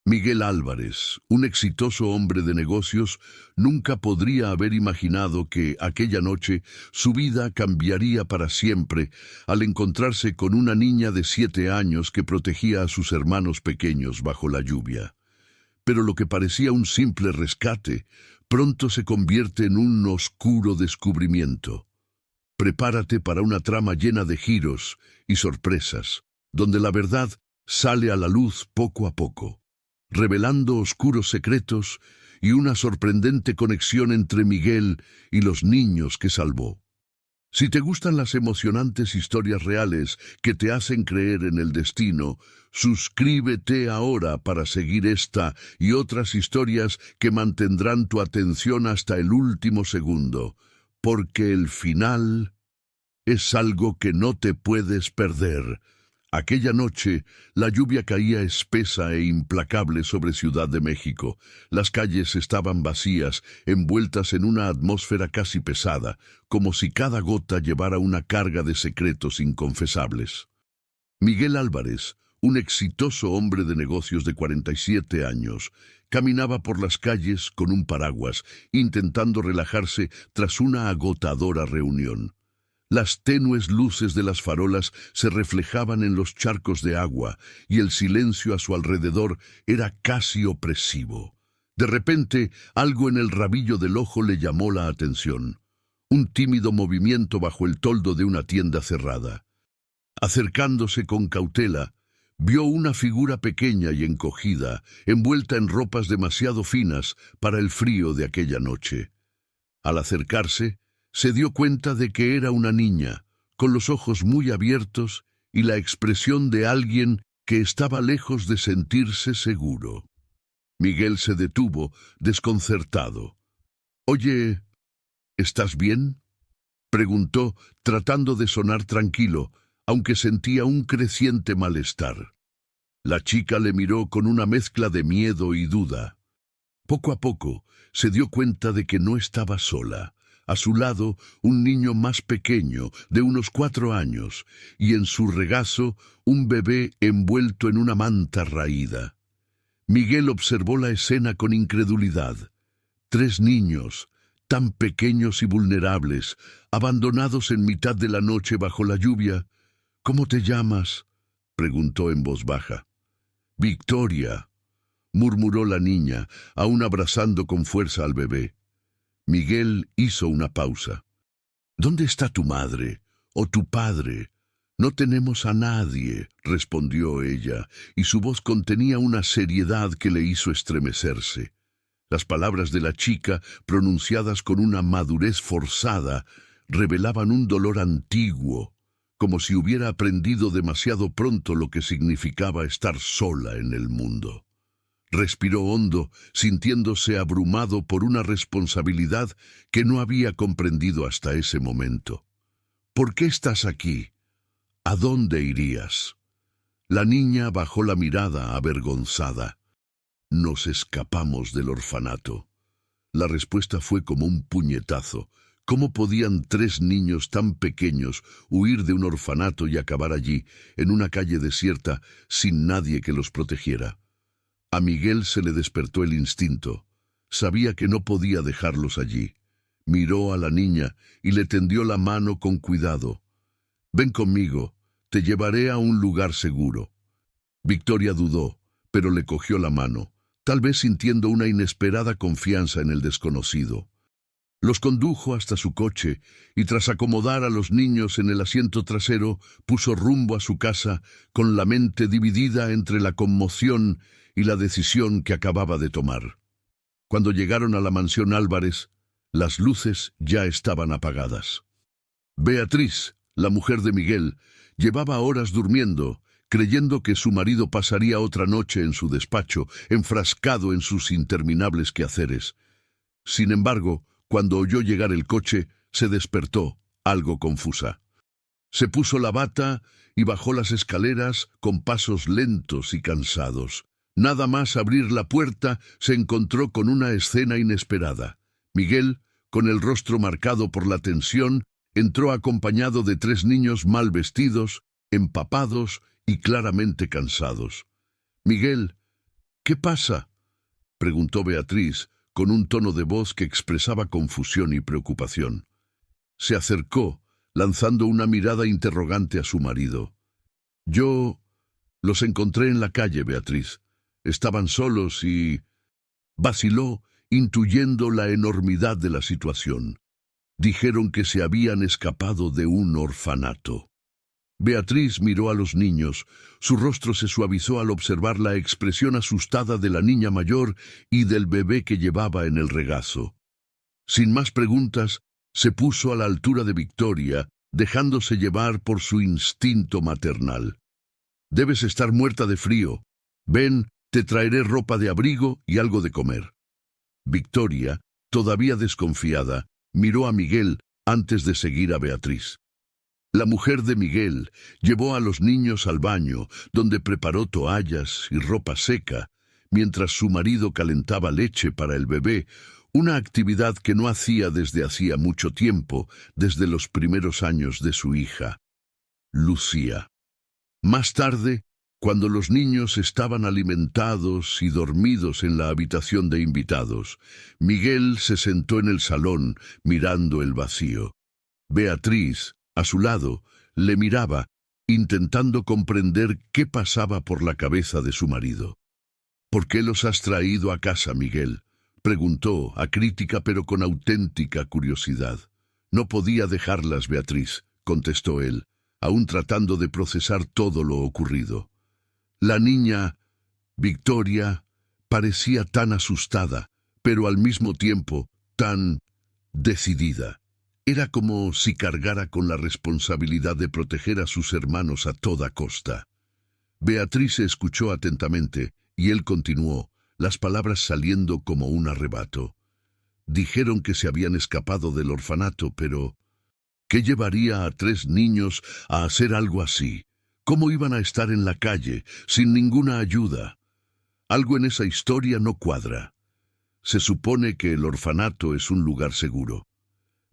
Miguel Álvarez, un exitoso hombre de negocios, nunca podría haber imaginado que aquella noche su vida cambiaría para siempre al encontrarse con una niña de 7 años que protegía a sus hermanos pequeños bajo la lluvia. Pero lo que parecía un simple rescate, pronto se convierte en un oscuro descubrimiento. Prepárate para una trama llena de giros y sorpresas, donde la verdad sale a la luz poco a poco, revelando oscuros secretos y una sorprendente conexión entre Miguel y los niños que salvó. Si te gustan las emocionantes historias reales que te hacen creer en el destino, suscríbete ahora para seguir esta y otras historias que mantendrán tu atención hasta el último segundo, porque el final es algo que no te puedes perder. Aquella noche, la lluvia caía espesa e implacable sobre Ciudad de México. Las calles estaban vacías, envueltas en una atmósfera casi pesada, como si cada gota llevara una carga de secretos inconfesables. Miguel Álvarez, un exitoso hombre de negocios de 47 años, caminaba por las calles con un paraguas, intentando relajarse tras una agotadora reunión. Las tenues luces de las farolas se reflejaban en los charcos de agua y el silencio a su alrededor era casi opresivo. De repente, algo en el rabillo del ojo le llamó la atención. Un tímido movimiento bajo el toldo de una tienda cerrada. Acercándose con cautela, vio una figura pequeña y encogida, envuelta en ropas demasiado finas para el frío de aquella noche. Al acercarse, se dio cuenta de que era una niña, con los ojos muy abiertos y la expresión de alguien que estaba lejos de sentirse seguro. Miguel se detuvo, desconcertado. «Oye, ¿estás bien?», preguntó, tratando de sonar tranquilo, aunque sentía un creciente malestar. La chica le miró con una mezcla de miedo y duda. Poco a poco, se dio cuenta de que no estaba sola. A su lado, un niño más pequeño, de unos 4 años, y en su regazo, un bebé envuelto en una manta raída. Miguel observó la escena con incredulidad. 3 niños, tan pequeños y vulnerables, abandonados en mitad de la noche bajo la lluvia. «¿Cómo te llamas?», preguntó en voz baja. «Victoria», murmuró la niña, aún abrazando con fuerza al bebé. Miguel hizo una pausa. «¿Dónde está tu madre o tu padre?». «No tenemos a nadie», respondió ella, y su voz contenía una seriedad que le hizo estremecerse. Las palabras de la chica, pronunciadas con una madurez forzada, revelaban un dolor antiguo, como si hubiera aprendido demasiado pronto lo que significaba estar sola en el mundo. Respiró hondo, sintiéndose abrumado por una responsabilidad que no había comprendido hasta ese momento. «¿Por qué estás aquí? ¿A dónde irías?». La niña bajó la mirada avergonzada. «Nos escapamos del orfanato». La respuesta fue como un puñetazo. ¿Cómo podían 3 niños tan pequeños huir de un orfanato y acabar allí, en una calle desierta, sin nadie que los protegiera? A Miguel se le despertó el instinto. Sabía que no podía dejarlos allí. Miró a la niña y le tendió la mano con cuidado. «Ven conmigo, te llevaré a un lugar seguro». Victoria dudó, pero le cogió la mano, tal vez sintiendo una inesperada confianza en el desconocido. Los condujo hasta su coche y tras acomodar a los niños en el asiento trasero, puso rumbo a su casa con la mente dividida entre la conmoción y la decisión que acababa de tomar. Cuando llegaron a la mansión Álvarez, las luces ya estaban apagadas. Beatriz, la mujer de Miguel, llevaba horas durmiendo, creyendo que su marido pasaría otra noche en su despacho, enfrascado en sus interminables quehaceres. Sin embargo, cuando oyó llegar el coche, se despertó, algo confusa. Se puso la bata y bajó las escaleras con pasos lentos y cansados. Nada más abrir la puerta, se encontró con una escena inesperada. Miguel, con el rostro marcado por la tensión, entró acompañado de 3 niños mal vestidos, empapados y claramente cansados. «Miguel, ¿Qué pasa?, preguntó Beatriz, con un tono de voz que expresaba confusión y preocupación. Se acercó, lanzando una mirada interrogante a su marido. Yo los encontré en la calle, Beatriz. Estaban solos y... vaciló, intuyendo la enormidad de la situación. Dijeron que se habían escapado de un orfanato. Beatriz miró a los niños. Su rostro se suavizó al observar la expresión asustada de la niña mayor y del bebé que llevaba en el regazo. Sin más preguntas, se puso a la altura de Victoria, dejándose llevar por su instinto maternal. Debes estar muerta de frío. Ven, te traeré ropa de abrigo y algo de comer. Victoria, todavía desconfiada, miró a Miguel antes de seguir a Beatriz. La mujer de Miguel llevó a los niños al baño, donde preparó toallas y ropa seca, mientras su marido calentaba leche para el bebé, una actividad que no hacía desde hacía mucho tiempo, desde los primeros años de su hija, Lucía. Más tarde, cuando los niños estaban alimentados y dormidos en la habitación de invitados, Miguel se sentó en el salón, mirando el vacío. Beatriz, a su lado, le miraba, intentando comprender qué pasaba por la cabeza de su marido. «¿Por qué los has traído a casa, Miguel?», preguntó, acrítica pero con auténtica curiosidad. «No podía dejarlas, Beatriz», contestó él, aún tratando de procesar todo lo ocurrido. La niña, Victoria, parecía tan asustada, pero al mismo tiempo tan decidida. Era como si cargara con la responsabilidad de proteger a sus hermanos a toda costa. Beatriz escuchó atentamente, y él continuó, las palabras saliendo como un arrebato. Dijeron que se habían escapado del orfanato, pero... ¿qué llevaría a 3 niños a hacer algo así? ¿Cómo iban a estar en la calle, sin ninguna ayuda? Algo en esa historia no cuadra. Se supone que el orfanato es un lugar seguro.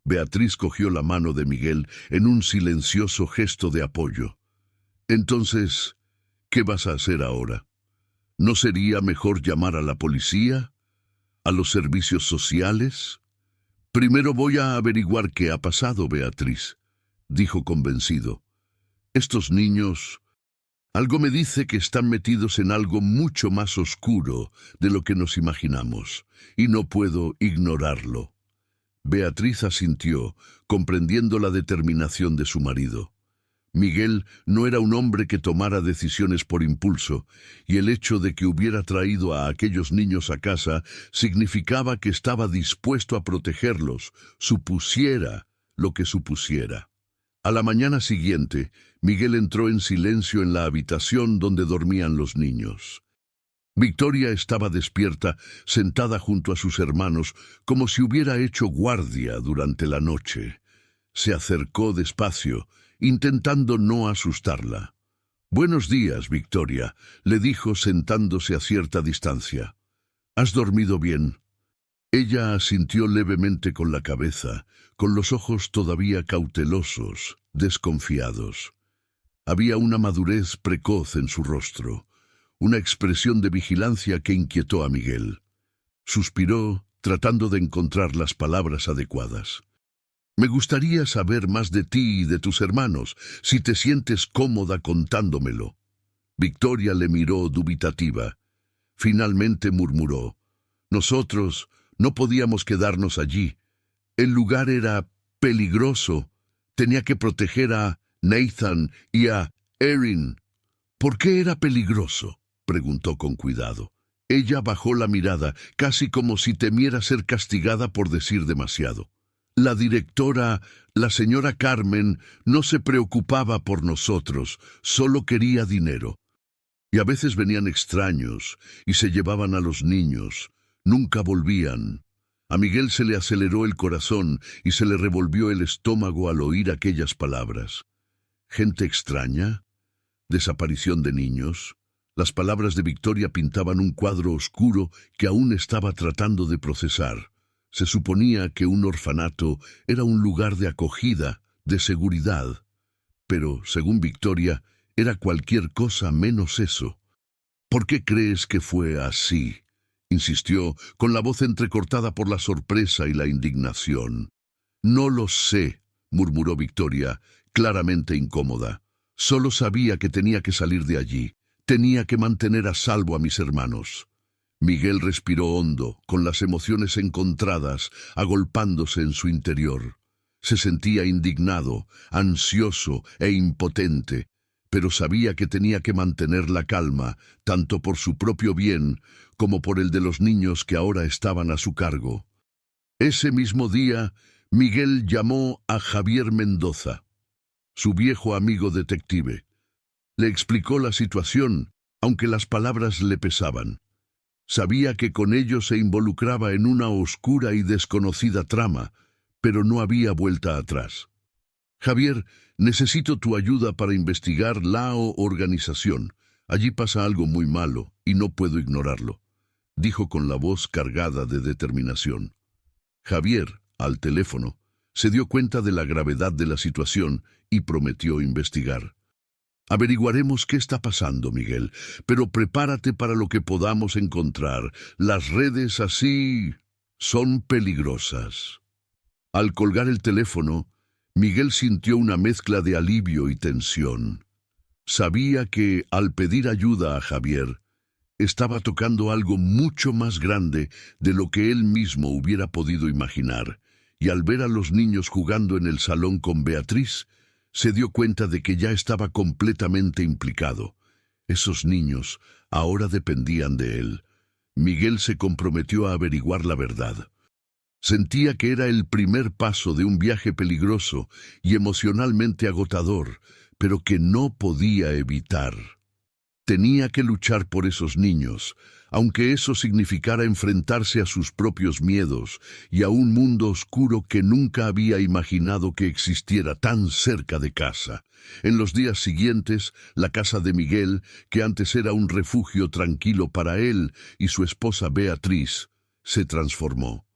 Beatriz cogió la mano de Miguel en un silencioso gesto de apoyo. Entonces, ¿qué vas a hacer ahora? ¿No sería mejor llamar a la policía? ¿A los servicios sociales? Primero voy a averiguar qué ha pasado, Beatriz, dijo convencido. Estos niños... algo me dice que están metidos en algo mucho más oscuro de lo que nos imaginamos, y no puedo ignorarlo. Beatriz asintió, comprendiendo la determinación de su marido. Miguel no era un hombre que tomara decisiones por impulso, y el hecho de que hubiera traído a aquellos niños a casa significaba que estaba dispuesto a protegerlos, supusiera lo que supusiera. A la mañana siguiente, Miguel entró en silencio en la habitación donde dormían los niños. Victoria estaba despierta, sentada junto a sus hermanos, como si hubiera hecho guardia durante la noche. Se acercó despacio, intentando no asustarla. «Buenos días, Victoria», le dijo sentándose a cierta distancia. «¿Has dormido bien?» Ella asintió levemente con la cabeza, con los ojos todavía cautelosos, desconfiados. Había una madurez precoz en su rostro, una expresión de vigilancia que inquietó a Miguel. Suspiró, tratando de encontrar las palabras adecuadas. «Me gustaría saber más de ti y de tus hermanos, si te sientes cómoda contándomelo». Victoria le miró dubitativa. Finalmente murmuró: «Nosotros no podíamos quedarnos allí. El lugar era peligroso. Tenía que proteger a Nathan y a Erin». «¿Por qué era peligroso?», preguntó con cuidado. Ella bajó la mirada, casi como si temiera ser castigada por decir demasiado. «La directora, la señora Carmen, no se preocupaba por nosotros, solo quería dinero. Y a veces venían extraños y se llevaban a los niños. Nunca volvían». A Miguel se le aceleró el corazón y se le revolvió el estómago al oír aquellas palabras. «¿Gente extraña? ¿Desaparición de niños?». Las palabras de Victoria pintaban un cuadro oscuro que aún estaba tratando de procesar. Se suponía que un orfanato era un lugar de acogida, de seguridad. Pero, según Victoria, era cualquier cosa menos eso. ¿Por qué crees que fue así?, insistió, con la voz entrecortada por la sorpresa y la indignación. No lo sé, murmuró Victoria, claramente incómoda. Solo sabía que tenía que salir de allí. Tenía que mantener a salvo a mis hermanos. Miguel respiró hondo, con las emociones encontradas, agolpándose en su interior. Se sentía indignado, ansioso e impotente, pero sabía que tenía que mantener la calma, tanto por su propio bien como por el de los niños que ahora estaban a su cargo. Ese mismo día, Miguel llamó a Javier Mendoza, su viejo amigo detective. Le explicó la situación, aunque las palabras le pesaban. Sabía que con ello se involucraba en una oscura y desconocida trama, pero no había vuelta atrás. Javier, necesito tu ayuda para investigar la organización. Allí pasa algo muy malo y no puedo ignorarlo, dijo con la voz cargada de determinación. Javier, al teléfono, se dio cuenta de la gravedad de la situación y prometió investigar. Averiguaremos qué está pasando, Miguel, pero prepárate para lo que podamos encontrar. Las redes así son peligrosas. Al colgar el teléfono, Miguel sintió una mezcla de alivio y tensión. Sabía que, al pedir ayuda a Javier, estaba tocando algo mucho más grande de lo que él mismo hubiera podido imaginar, y al ver a los niños jugando en el salón con Beatriz, se dio cuenta de que ya estaba completamente implicado. Esos niños ahora dependían de él. Miguel se comprometió a averiguar la verdad. Sentía que era el primer paso de un viaje peligroso y emocionalmente agotador, pero que no podía evitar. Tenía que luchar por esos niños, aunque eso significara enfrentarse a sus propios miedos y a un mundo oscuro que nunca había imaginado que existiera tan cerca de casa. En los días siguientes, la casa de Miguel, que antes era un refugio tranquilo para él y su esposa Beatriz, se transformó.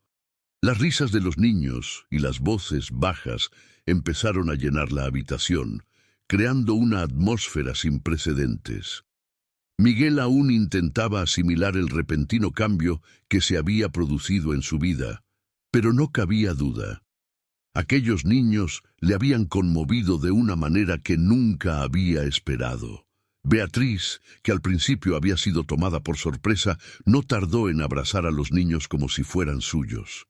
Las risas de los niños y las voces bajas empezaron a llenar la habitación, creando una atmósfera sin precedentes. Miguel aún intentaba asimilar el repentino cambio que se había producido en su vida, pero no cabía duda. Aquellos niños le habían conmovido de una manera que nunca había esperado. Beatriz, que al principio había sido tomada por sorpresa, no tardó en abrazar a los niños como si fueran suyos.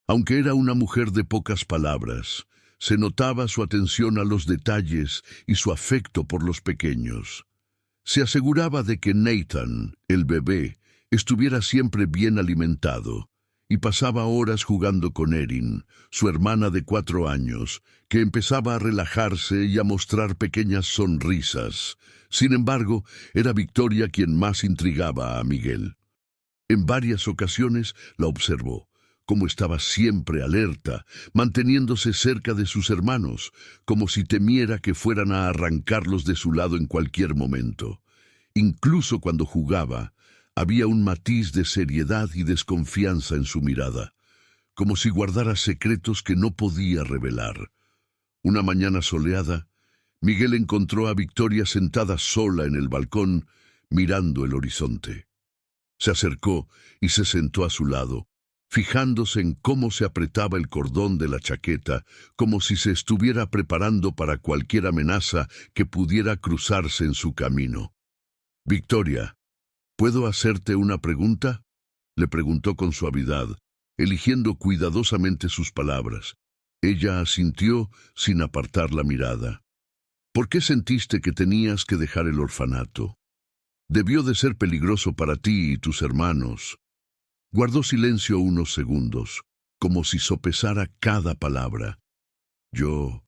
Aunque era una mujer de pocas palabras, se notaba su atención a los detalles y su afecto por los pequeños. Se aseguraba de que Nathan, el bebé, estuviera siempre bien alimentado, y pasaba horas jugando con Erin, su hermana de 4 años, que empezaba a relajarse y a mostrar pequeñas sonrisas. Sin embargo, era Victoria quien más intrigaba a Miguel. En varias ocasiones la observó, como estaba siempre alerta, manteniéndose cerca de sus hermanos, como si temiera que fueran a arrancarlos de su lado en cualquier momento. Incluso cuando jugaba, había un matiz de seriedad y desconfianza en su mirada, como si guardara secretos que no podía revelar. Una mañana soleada, Miguel encontró a Victoria sentada sola en el balcón, mirando el horizonte. Se acercó y se sentó a su lado, fijándose en cómo se apretaba el cordón de la chaqueta, como si se estuviera preparando para cualquier amenaza que pudiera cruzarse en su camino. «Victoria, ¿puedo hacerte una pregunta?», le preguntó con suavidad, eligiendo cuidadosamente sus palabras. Ella asintió sin apartar la mirada. «¿Por qué sentiste que tenías que dejar el orfanato? Debió de ser peligroso para ti y tus hermanos». Guardó silencio unos segundos, como si sopesara cada palabra. «Yo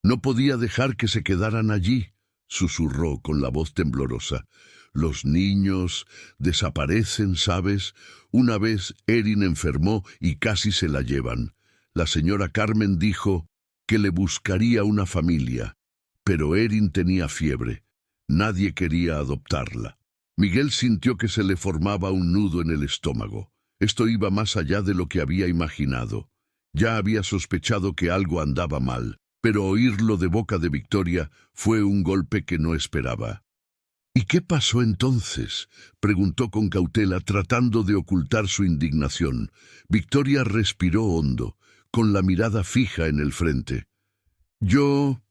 no podía dejar que se quedaran allí», susurró con la voz temblorosa. «Los niños desaparecen, ¿sabes? Una vez Erin enfermó y casi se la llevan. La señora Carmen dijo que le buscaría una familia, pero Erin tenía fiebre. Nadie quería adoptarla». Miguel sintió que se le formaba un nudo en el estómago. Esto iba más allá de lo que había imaginado. Ya había sospechado que algo andaba mal, pero oírlo de boca de Victoria fue un golpe que no esperaba. ¿Y qué pasó entonces?, preguntó con cautela, tratando de ocultar su indignación. Victoria respiró hondo, con la mirada fija en el frente. Yo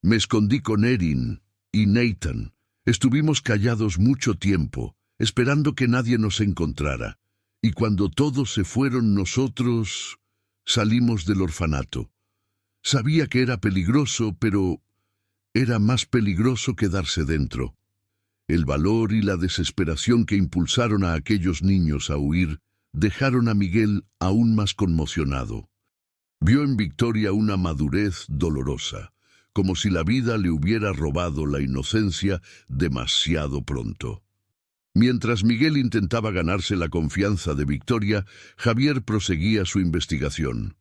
me escondí con Erin y Nathan. Estuvimos callados mucho tiempo, esperando que nadie nos encontrara. Y cuando todos se fueron, nosotros salimos del orfanato. Sabía que era peligroso, pero era más peligroso quedarse dentro. El valor y la desesperación que impulsaron a aquellos niños a huir dejaron a Miguel aún más conmocionado. Vio en Victoria una madurez dolorosa, como si la vida le hubiera robado la inocencia demasiado pronto. Mientras Miguel intentaba ganarse la confianza de Victoria, Javier proseguía su investigación.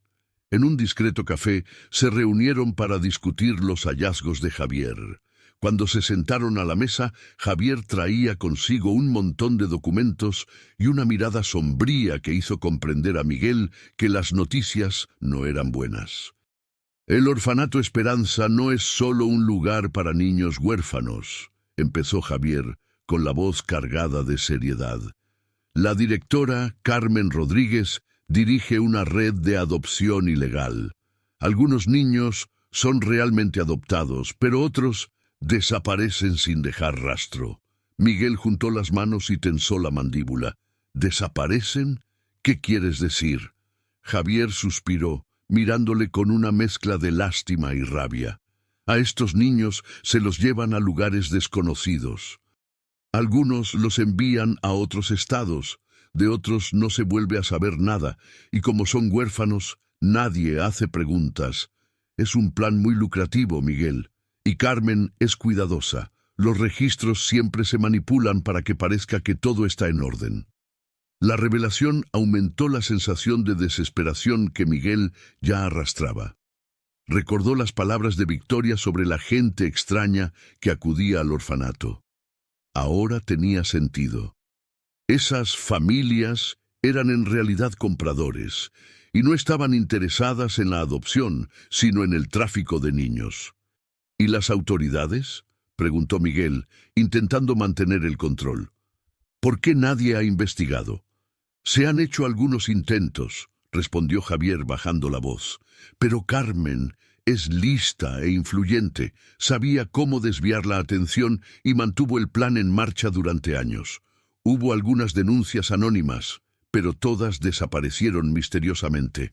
En un discreto café se reunieron para discutir los hallazgos de Javier. Cuando se sentaron a la mesa, Javier traía consigo un montón de documentos y una mirada sombría que hizo comprender a Miguel que las noticias no eran buenas. El orfanato Esperanza no es solo un lugar para niños huérfanos, empezó Javier, con la voz cargada de seriedad. La directora, Carmen Rodríguez, dirige una red de adopción ilegal. Algunos niños son realmente adoptados, pero otros desaparecen sin dejar rastro. Miguel juntó las manos y tensó la mandíbula. ¿Desaparecen? ¿Qué quieres decir? Javier suspiró, mirándole con una mezcla de lástima y rabia. A estos niños se los llevan a lugares desconocidos. Algunos los envían a otros estados, de otros no se vuelve a saber nada, y como son huérfanos, nadie hace preguntas. Es un plan muy lucrativo, Miguel. Y Carmen es cuidadosa. Los registros siempre se manipulan para que parezca que todo está en orden. La revelación aumentó la sensación de desesperación que Miguel ya arrastraba. Recordó las palabras de Victoria sobre la gente extraña que acudía al orfanato. Ahora tenía sentido. Esas familias eran en realidad compradores, y no estaban interesadas en la adopción, sino en el tráfico de niños. ¿Y las autoridades?, preguntó Miguel, intentando mantener el control. ¿Por qué nadie ha investigado? Se han hecho algunos intentos, respondió Javier bajando la voz, pero Carmen es lista e influyente, sabía cómo desviar la atención y mantuvo el plan en marcha durante años. Hubo algunas denuncias anónimas, pero todas desaparecieron misteriosamente.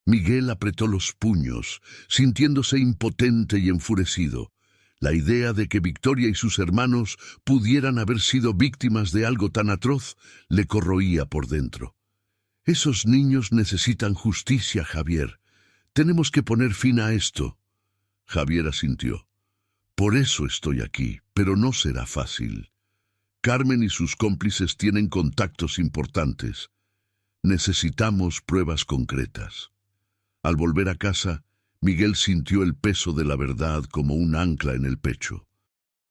Miguel apretó los puños, sintiéndose impotente y enfurecido. La idea de que Victoria y sus hermanos pudieran haber sido víctimas de algo tan atroz le corroía por dentro. Esos niños necesitan justicia, Javier. Tenemos que poner fin a esto. Javier asintió. Por eso estoy aquí, pero no será fácil. Carmen y sus cómplices tienen contactos importantes. Necesitamos pruebas concretas. Al volver a casa, Miguel sintió el peso de la verdad como un ancla en el pecho.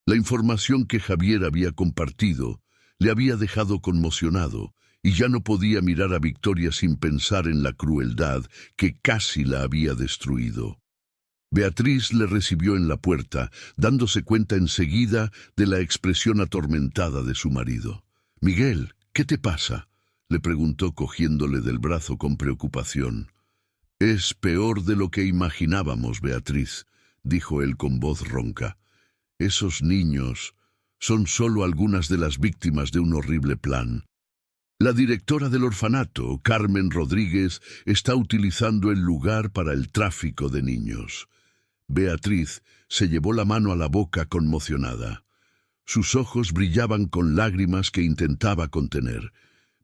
La información que Javier había compartido le había dejado conmocionado y ya no podía mirar a Victoria sin pensar en la crueldad que casi la había destruido. Beatriz le recibió en la puerta, dándose cuenta enseguida de la expresión atormentada de su marido. «Miguel, ¿qué te pasa?», le preguntó cogiéndole del brazo con preocupación. «Es peor de lo que imaginábamos, Beatriz», dijo él con voz ronca. «Esos niños son solo algunas de las víctimas de un horrible plan. La directora del orfanato, Carmen Rodríguez, está utilizando el lugar para el tráfico de niños». Beatriz se llevó la mano a la boca conmocionada. Sus ojos brillaban con lágrimas que intentaba contener.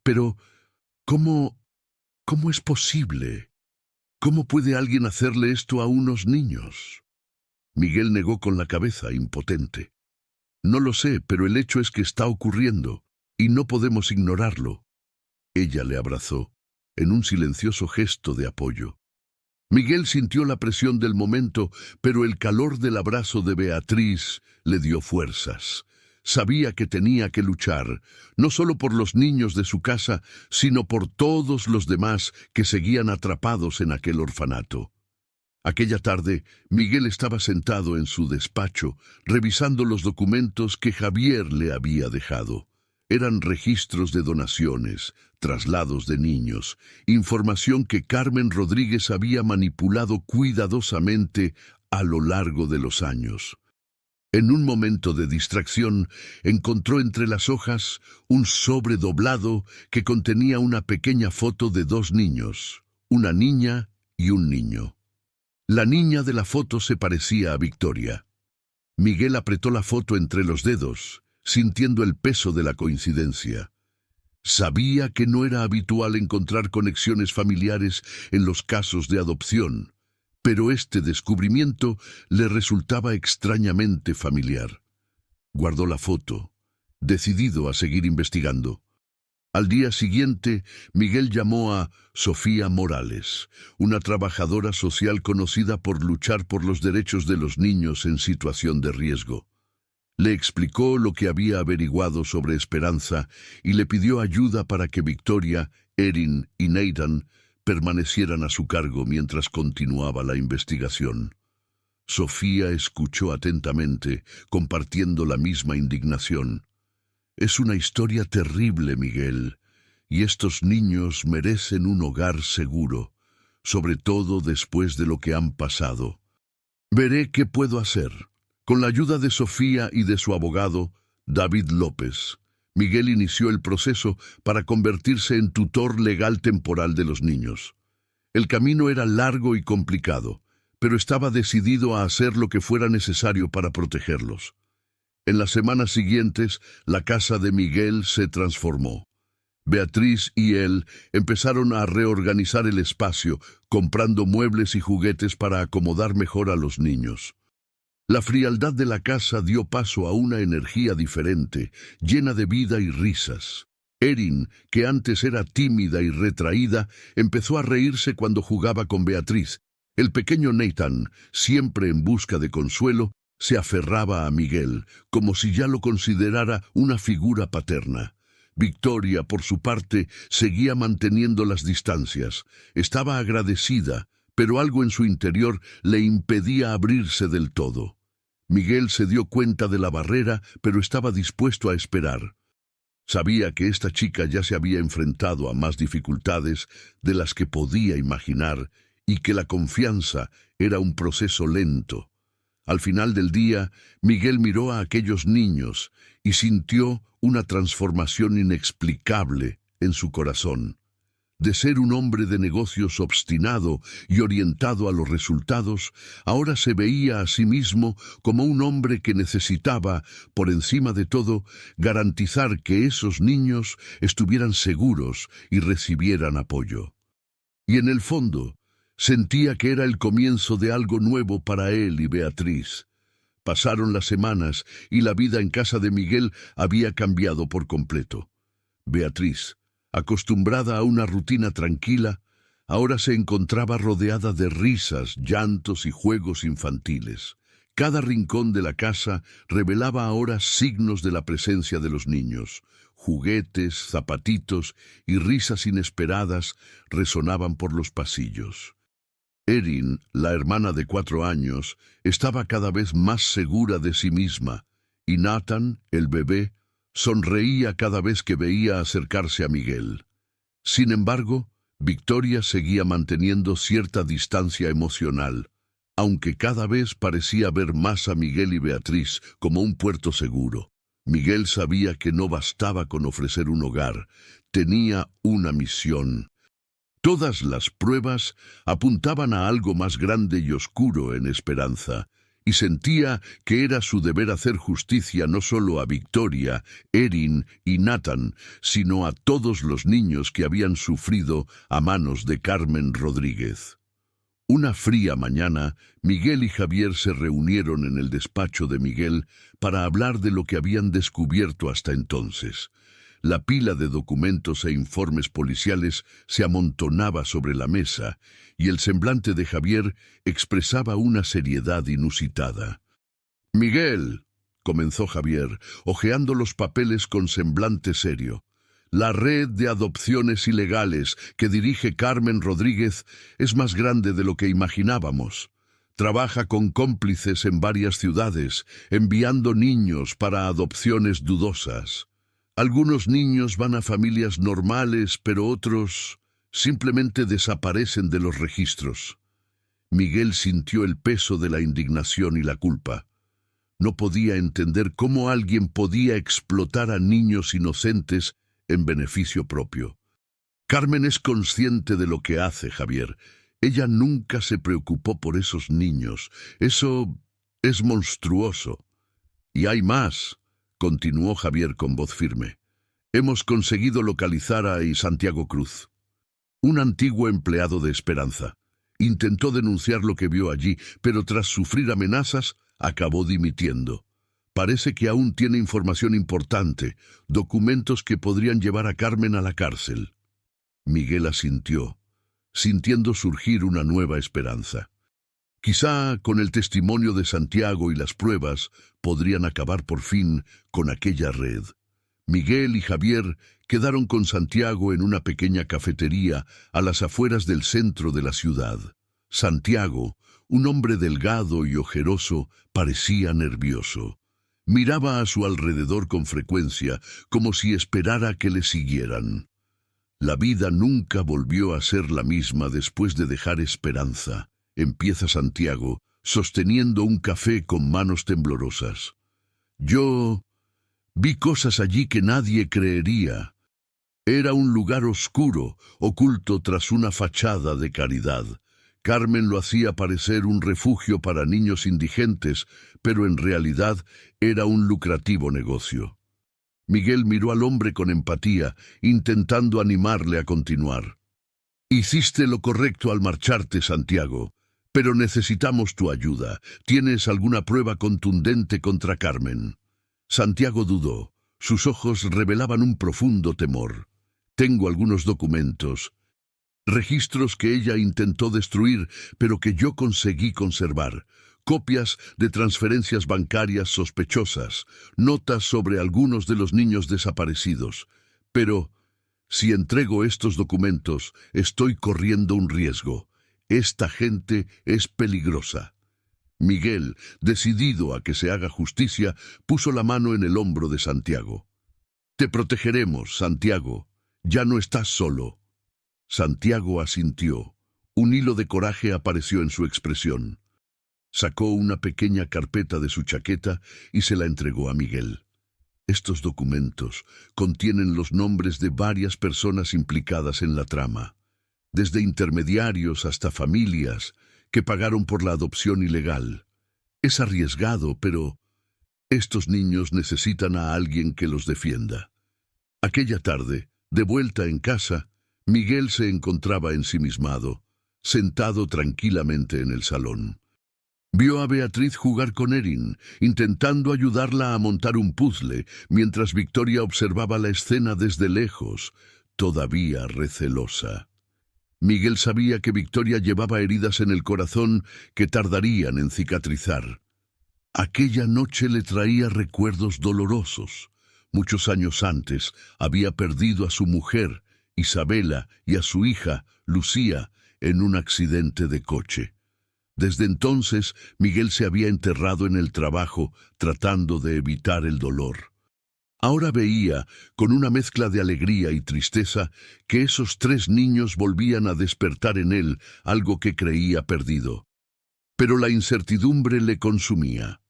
«Pero, ¿cómo es posible? ¿Cómo puede alguien hacerle esto a unos niños?». Miguel negó con la cabeza, impotente. «No lo sé, pero el hecho es que está ocurriendo, y no podemos ignorarlo». Ella le abrazó, en un silencioso gesto de apoyo. Miguel sintió la presión del momento, pero el calor del abrazo de Beatriz le dio fuerzas. Sabía que tenía que luchar, no solo por los niños de su casa, sino por todos los demás que seguían atrapados en aquel orfanato. Aquella tarde, Miguel estaba sentado en su despacho, revisando los documentos que Javier le había dejado. Eran registros de donaciones, traslados de niños, información que Carmen Rodríguez había manipulado cuidadosamente a lo largo de los años. En un momento de distracción, encontró entre las hojas un sobre doblado que contenía una pequeña foto de dos niños, una niña y un niño. La niña de la foto se parecía a Victoria. Miguel apretó la foto entre los dedos, sintiendo el peso de la coincidencia. Sabía que no era habitual encontrar conexiones familiares en los casos de adopción, pero este descubrimiento le resultaba extrañamente familiar. Guardó la foto, decidido a seguir investigando. Al día siguiente, Miguel llamó a Sofía Morales, una trabajadora social conocida por luchar por los derechos de los niños en situación de riesgo. Le explicó lo que había averiguado sobre Esperanza y le pidió ayuda para que Victoria, Erin y Nathan permanecieran a su cargo mientras continuaba la investigación. Sofía escuchó atentamente, compartiendo la misma indignación. «Es una historia terrible, Miguel, y estos niños merecen un hogar seguro, sobre todo después de lo que han pasado. Veré qué puedo hacer». Con la ayuda de Sofía y de su abogado, David López, Miguel inició el proceso para convertirse en tutor legal temporal de los niños. El camino era largo y complicado, pero estaba decidido a hacer lo que fuera necesario para protegerlos. En las semanas siguientes, la casa de Miguel se transformó. Beatriz y él empezaron a reorganizar el espacio, comprando muebles y juguetes para acomodar mejor a los niños. La frialdad de la casa dio paso a una energía diferente, llena de vida y risas. Erin, que antes era tímida y retraída, empezó a reírse cuando jugaba con Beatriz. El pequeño Nathan, siempre en busca de consuelo, se aferraba a Miguel, como si ya lo considerara una figura paterna. Victoria, por su parte, seguía manteniendo las distancias. Estaba agradecida, pero algo en su interior le impedía abrirse del todo. Miguel se dio cuenta de la barrera, pero estaba dispuesto a esperar. Sabía que esta chica ya se había enfrentado a más dificultades de las que podía imaginar y que la confianza era un proceso lento. Al final del día, Miguel miró a aquellos niños y sintió una transformación inexplicable en su corazón. De ser un hombre de negocios obstinado y orientado a los resultados, ahora se veía a sí mismo como un hombre que necesitaba, por encima de todo, garantizar que esos niños estuvieran seguros y recibieran apoyo. Y en el fondo, sentía que era el comienzo de algo nuevo para él y Beatriz. Pasaron las semanas y la vida en casa de Miguel había cambiado por completo. Beatriz, acostumbrada a una rutina tranquila, ahora se encontraba rodeada de risas, llantos y juegos infantiles. Cada rincón de la casa revelaba ahora signos de la presencia de los niños. Juguetes, zapatitos y risas inesperadas resonaban por los pasillos. Erin, la hermana de 4 años, estaba cada vez más segura de sí misma, y Nathan, el bebé, sonreía cada vez que veía acercarse a Miguel. Sin embargo, Victoria seguía manteniendo cierta distancia emocional, aunque cada vez parecía ver más a Miguel y Beatriz como un puerto seguro. Miguel sabía que no bastaba con ofrecer un hogar, tenía una misión. Todas las pruebas apuntaban a algo más grande y oscuro en Esperanza, y sentía que era su deber hacer justicia no solo a Victoria, Erin y Nathan, sino a todos los niños que habían sufrido a manos de Carmen Rodríguez. Una fría mañana, Miguel y Javier se reunieron en el despacho de Miguel para hablar de lo que habían descubierto hasta entonces. La pila de documentos e informes policiales se amontonaba sobre la mesa, y el semblante de Javier expresaba una seriedad inusitada. «Miguel», comenzó Javier, hojeando los papeles con semblante serio, «la red de adopciones ilegales que dirige Carmen Rodríguez es más grande de lo que imaginábamos. Trabaja con cómplices en varias ciudades, enviando niños para adopciones dudosas. Algunos niños van a familias normales, pero otros simplemente desaparecen de los registros. Miguel sintió el peso de la indignación y la culpa. No podía entender cómo alguien podía explotar a niños inocentes en beneficio propio. Carmen es consciente de lo que hace, Javier. Ella nunca se preocupó por esos niños. Eso es monstruoso. Y hay más, continuó Javier con voz firme. Hemos conseguido localizar a Santiago Cruz, un antiguo empleado de Esperanza. Intentó denunciar lo que vio allí, pero tras sufrir amenazas, acabó dimitiendo. Parece que aún tiene información importante, documentos que podrían llevar a Carmen a la cárcel. Miguel asintió, sintiendo surgir una nueva esperanza. Quizá con el testimonio de Santiago y las pruebas podrían acabar por fin con aquella red. Miguel y Javier quedaron con Santiago en una pequeña cafetería a las afueras del centro de la ciudad. Santiago, un hombre delgado y ojeroso, parecía nervioso. Miraba a su alrededor con frecuencia, como si esperara que le siguieran. La vida nunca volvió a ser la misma después de dejar Esperanza. Empieza Santiago, sosteniendo un café con manos temblorosas. Yo vi cosas allí que nadie creería. Era un lugar oscuro, oculto tras una fachada de caridad. Carmen lo hacía parecer un refugio para niños indigentes, pero en realidad era un lucrativo negocio. Miguel miró al hombre con empatía, intentando animarle a continuar. Hiciste lo correcto al marcharte, Santiago, pero necesitamos tu ayuda. ¿Tienes alguna prueba contundente contra Carmen? Santiago dudó. Sus ojos revelaban un profundo temor. Tengo algunos documentos, registros que ella intentó destruir, pero que yo conseguí conservar. Copias de transferencias bancarias sospechosas, notas sobre algunos de los niños desaparecidos. Pero, si entrego estos documentos, estoy corriendo un riesgo. Esta gente es peligrosa. Miguel, decidido a que se haga justicia, puso la mano en el hombro de Santiago. Te protegeremos, Santiago. Ya no estás solo. Santiago asintió. Un hilo de coraje apareció en su expresión. Sacó una pequeña carpeta de su chaqueta y se la entregó a Miguel. Estos documentos contienen los nombres de varias personas implicadas en la trama, desde intermediarios hasta familias que pagaron por la adopción ilegal. Es arriesgado, pero estos niños necesitan a alguien que los defienda. Aquella tarde, de vuelta en casa, Miguel se encontraba ensimismado, sentado tranquilamente en el salón. Vio a Beatriz jugar con Erin, intentando ayudarla a montar un puzzle, mientras Victoria observaba la escena desde lejos, todavía recelosa. Miguel sabía que Victoria llevaba heridas en el corazón que tardarían en cicatrizar. Aquella noche le traía recuerdos dolorosos. Muchos años antes había perdido a su mujer, Isabela, y a su hija, Lucía, en un accidente de coche. Desde entonces, Miguel se había enterrado en el trabajo, tratando de evitar el dolor. Ahora veía, con una mezcla de alegría y tristeza, que esos 3 niños volvían a despertar en él algo que creía perdido. Pero la incertidumbre le consumía.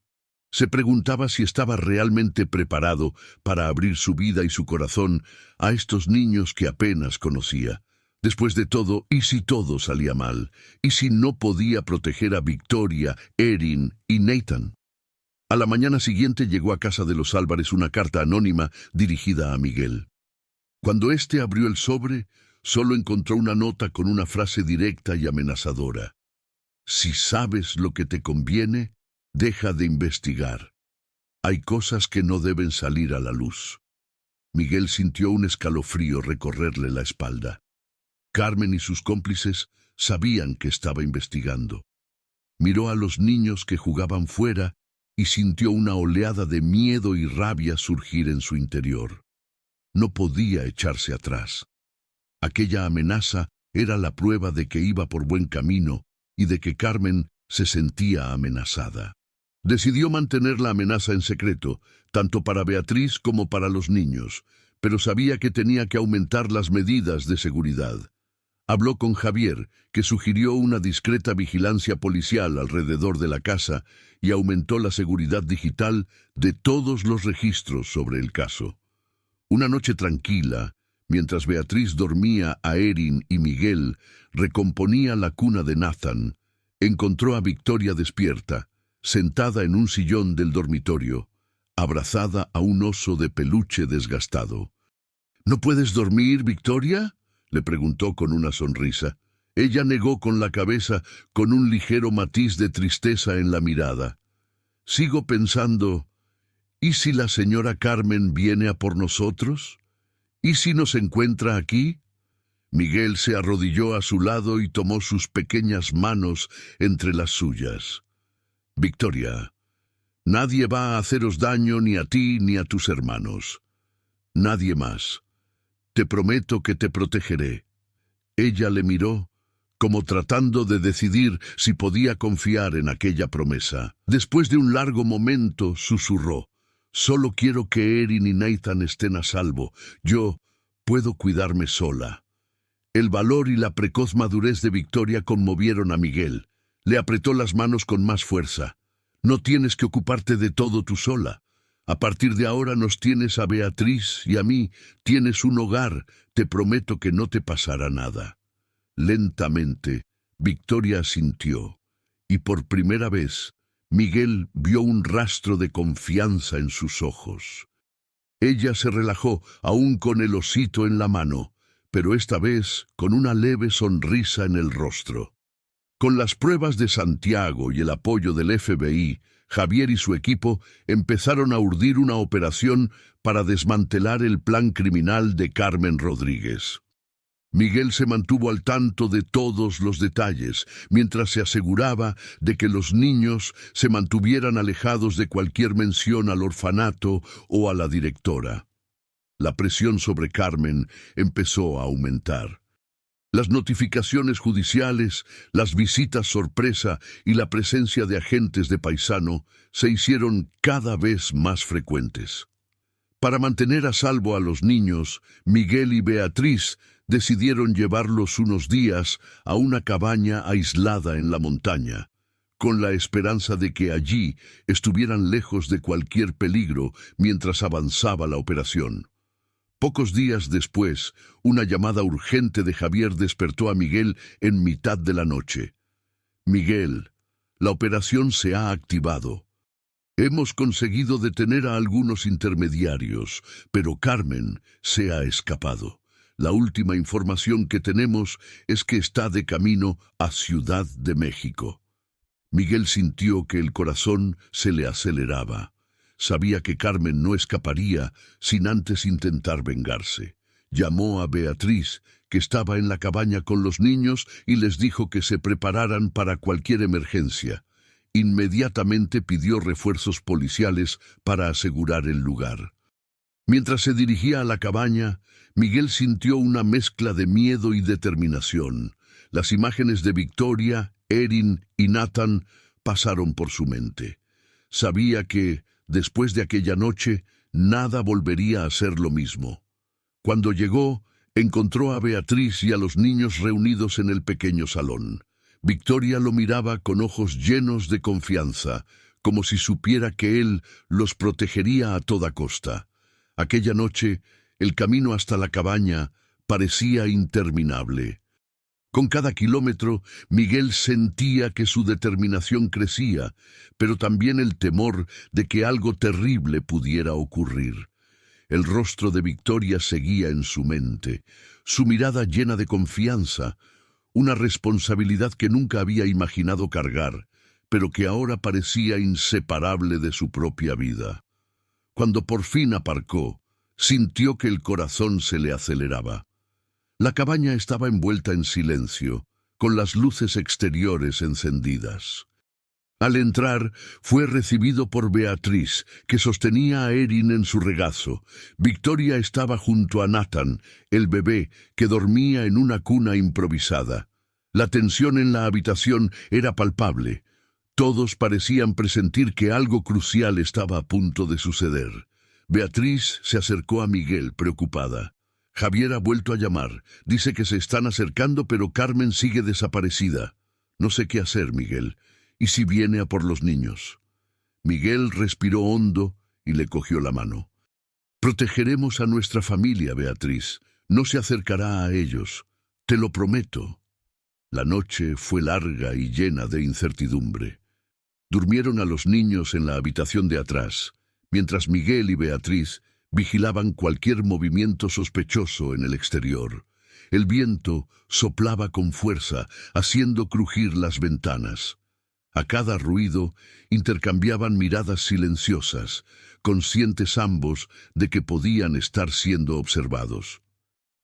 Se preguntaba si estaba realmente preparado para abrir su vida y su corazón a estos niños que apenas conocía. Después de todo, ¿y si todo salía mal? ¿Y si no podía proteger a Victoria, Erin y Nathan? A la mañana siguiente llegó a casa de los Álvarez una carta anónima dirigida a Miguel. Cuando éste abrió el sobre, solo encontró una nota con una frase directa y amenazadora. Si sabes lo que te conviene, deja de investigar. Hay cosas que no deben salir a la luz. Miguel sintió un escalofrío recorrerle la espalda. Carmen y sus cómplices sabían que estaba investigando. Miró a los niños que jugaban fuera y sintió una oleada de miedo y rabia surgir en su interior. No podía echarse atrás. Aquella amenaza era la prueba de que iba por buen camino y de que Carmen Se sentía amenazada. Decidió mantener la amenaza en secreto, tanto para Beatriz como para los niños, pero sabía que tenía que aumentar las medidas de seguridad. Habló con Javier, que sugirió una discreta vigilancia policial alrededor de la casa y aumentó la seguridad digital de todos los registros sobre el caso. Una noche tranquila, mientras Beatriz dormía, Erin y Miguel recomponía la cuna de Nathan, encontró a Victoria despierta, sentada en un sillón del dormitorio, abrazada a un oso de peluche desgastado. ¿No puedes dormir, Victoria?, le preguntó con una sonrisa. Ella negó con la cabeza, con un ligero matiz de tristeza en la mirada. Sigo pensando, ¿y si la señora Carmen viene a por nosotros? ¿Y si nos encuentra aquí? Miguel se arrodilló a su lado y tomó sus pequeñas manos entre las suyas. Victoria, nadie va a haceros daño ni a ti ni a tus hermanos. Nadie más. Te prometo que te protegeré. Ella le miró, como tratando de decidir si podía confiar en aquella promesa. Después de un largo momento, susurró, «Solo quiero que Erin y Nathan estén a salvo. Yo puedo cuidarme sola». El valor y la precoz madurez de Victoria conmovieron a Miguel. Le apretó las manos con más fuerza. «No tienes que ocuparte de todo tú sola. A partir de ahora nos tienes a Beatriz y a mí, tienes un hogar, te prometo que no te pasará nada». Lentamente, Victoria asintió, y por primera vez, Miguel vio un rastro de confianza en sus ojos. Ella se relajó, aún con el osito en la mano, pero esta vez con una leve sonrisa en el rostro. Con las pruebas de Santiago y el apoyo del FBI, Javier y su equipo empezaron a urdir una operación para desmantelar el plan criminal de Carmen Rodríguez. Miguel se mantuvo al tanto de todos los detalles, mientras se aseguraba de que los niños se mantuvieran alejados de cualquier mención al orfanato o a la directora. La presión sobre Carmen empezó a aumentar. Las notificaciones judiciales, las visitas sorpresa y la presencia de agentes de paisano se hicieron cada vez más frecuentes. Para mantener a salvo a los niños, Miguel y Beatriz decidieron llevarlos unos días a una cabaña aislada en la montaña, con la esperanza de que allí estuvieran lejos de cualquier peligro mientras avanzaba la operación. Pocos días después, una llamada urgente de Javier despertó a Miguel en mitad de la noche. «Miguel, la operación se ha activado. Hemos conseguido detener a algunos intermediarios, pero Carmen se ha escapado. La última información que tenemos es que está de camino a Ciudad de México». Miguel sintió que el corazón se le aceleraba. Sabía que Carmen no escaparía sin antes intentar vengarse. Llamó a Beatriz, que estaba en la cabaña con los niños, y les dijo que se prepararan para cualquier emergencia. Inmediatamente pidió refuerzos policiales para asegurar el lugar. Mientras se dirigía a la cabaña, Miguel sintió una mezcla de miedo y determinación. Las imágenes de Victoria, Erin y Nathan pasaron por su mente. Sabía que, después de aquella noche, nada volvería a ser lo mismo. Cuando llegó, encontró a Beatriz y a los niños reunidos en el pequeño salón. Victoria lo miraba con ojos llenos de confianza, como si supiera que él los protegería a toda costa. Aquella noche, el camino hasta la cabaña parecía interminable. Con cada kilómetro, Miguel sentía que su determinación crecía, pero también el temor de que algo terrible pudiera ocurrir. El rostro de Victoria seguía en su mente, su mirada llena de confianza, una responsabilidad que nunca había imaginado cargar, pero que ahora parecía inseparable de su propia vida. Cuando por fin aparcó, sintió que el corazón se le aceleraba. La cabaña estaba envuelta en silencio, con las luces exteriores encendidas. Al entrar, fue recibido por Beatriz, que sostenía a Erin en su regazo. Victoria estaba junto a Nathan, el bebé, que dormía en una cuna improvisada. La tensión en la habitación era palpable. Todos parecían presentir que algo crucial estaba a punto de suceder. Beatriz se acercó a Miguel, preocupada. Javier ha vuelto a llamar. Dice que se están acercando, pero Carmen sigue desaparecida. No sé qué hacer, Miguel. ¿Y si viene a por los niños? Miguel respiró hondo y le cogió la mano. Protegeremos a nuestra familia, Beatriz. No se acercará a ellos. Te lo prometo. La noche fue larga y llena de incertidumbre. Durmieron a los niños en la habitación de atrás, mientras Miguel y Beatriz vigilaban cualquier movimiento sospechoso en el exterior. El viento soplaba con fuerza, haciendo crujir las ventanas. A cada ruido intercambiaban miradas silenciosas, conscientes ambos de que podían estar siendo observados.